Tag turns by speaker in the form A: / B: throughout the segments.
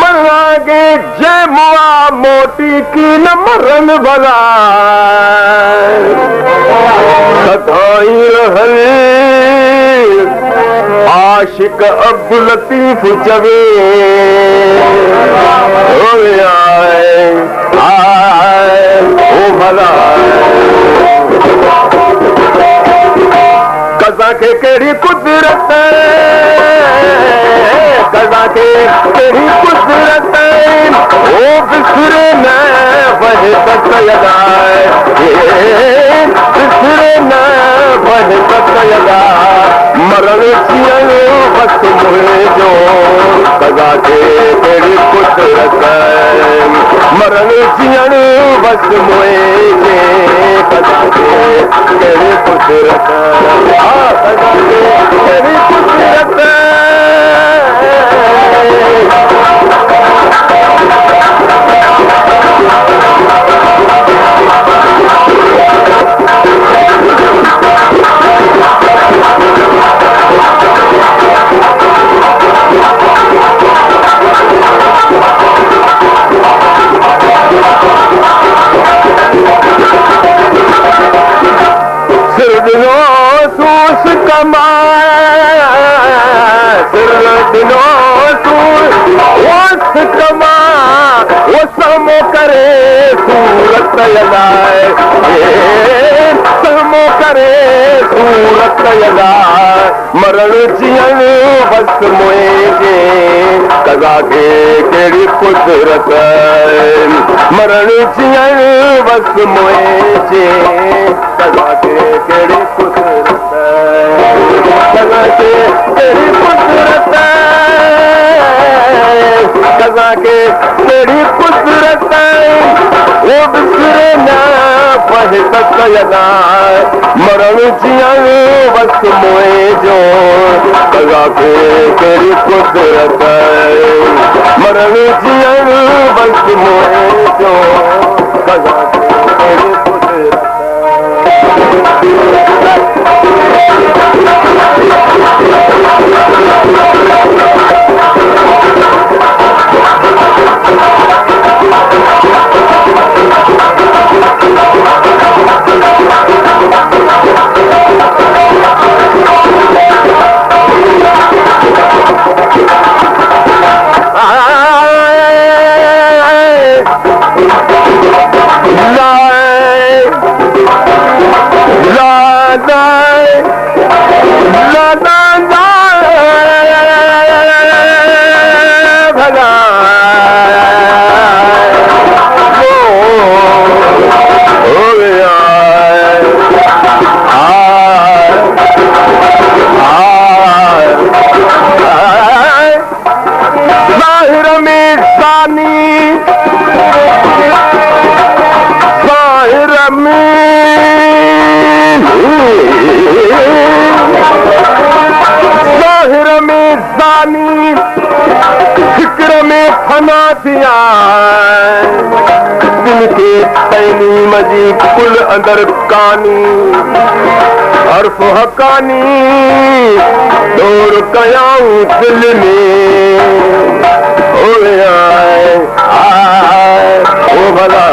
A: मरांगे जमुआ मोटी की न मरन भला सदाई रहल आशिक अब्दुल लतीफ जवे ओ भला कज़ा के कहिड़ी कुदरत कज़ा के कहिड़ी कुदरत ओ बिसरे न वहे तकयदा बिसरे न वहे तकयदा मरण जियण बस मुंहिंजो कज़ा के कहिड़ी कुदरत मरण जियण बस मुंहिंजे कज़ा के कहिड़ी कुदरत कज़ा के कहिड़ी कुदरत समो करे सूरत यलाए समो करे सूरत यलाए मरण जियण बस मुंहिंजे कज़ा के कहिड़ी कुदरत मरण जियण बस मुंहिंजे कज़ा के कहिड़ी कुदरत कज़ा के कहिड़ी कुदरत कज़ा के कहिड़ी कुदरत वो बिसरे न वहे तकयदा मरण जियण बस मुंहिंजो कज़ा के कहिड़ी कुदरत मरण जियण बस मुंहिंजो कज़ा के कहिड़ी कुदरत फिक्र में फना थिया दिल के तैलीम जी कुल अंदर कानी हर्फ हकानी दौर कयाऊं दिल में ओ भला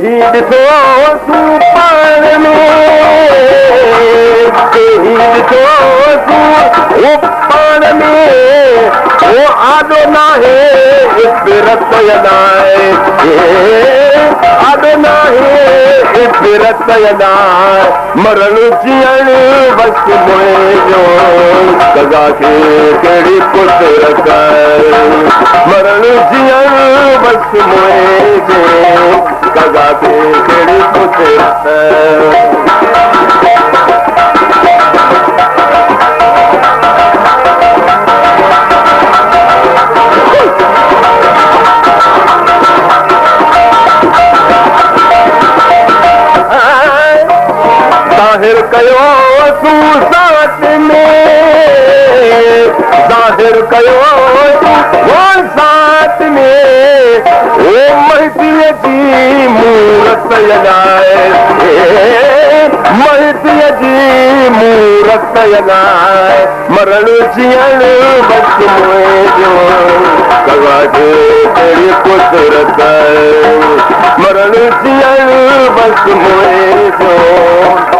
A: ही ॾिठो तूं पाण में ही ॾिठो तूं वो पाण में वो आॾो नाहे इफ़रत यनाए आॾो नाहे इफ़रत यनाए मरण जियण बस मुंहिंजो कज़ा के कहिड़ी कुदरत मरण जियण बस मुंहिंजे कज़ा के कहिड़ी कुदरत ज़ाहिर कयो तूं ज़ात में ज़ाहिर कयो वो ज़ात में वो महदीअ जी मूरत लॻाए महदीअ जी मूरत कतलाए मरण जीअण बस मुए जो कला के तेरी कुदरत मरण जीअण बस मुए जो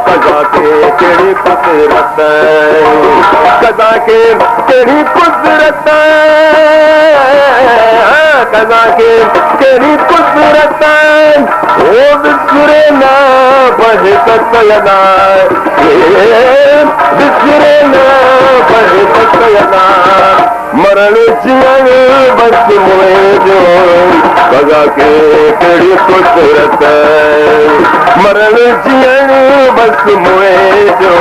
A: कला के तेरी कुदरत कला के तेरी कुदरत कला के तेरी कुदरत ओ बिसरे ना बहे कतला बिसरे ना बहे कतला मरण जीअण बस मुए जो कला के तेरी कुदरत मरण जीअण बस मुए जो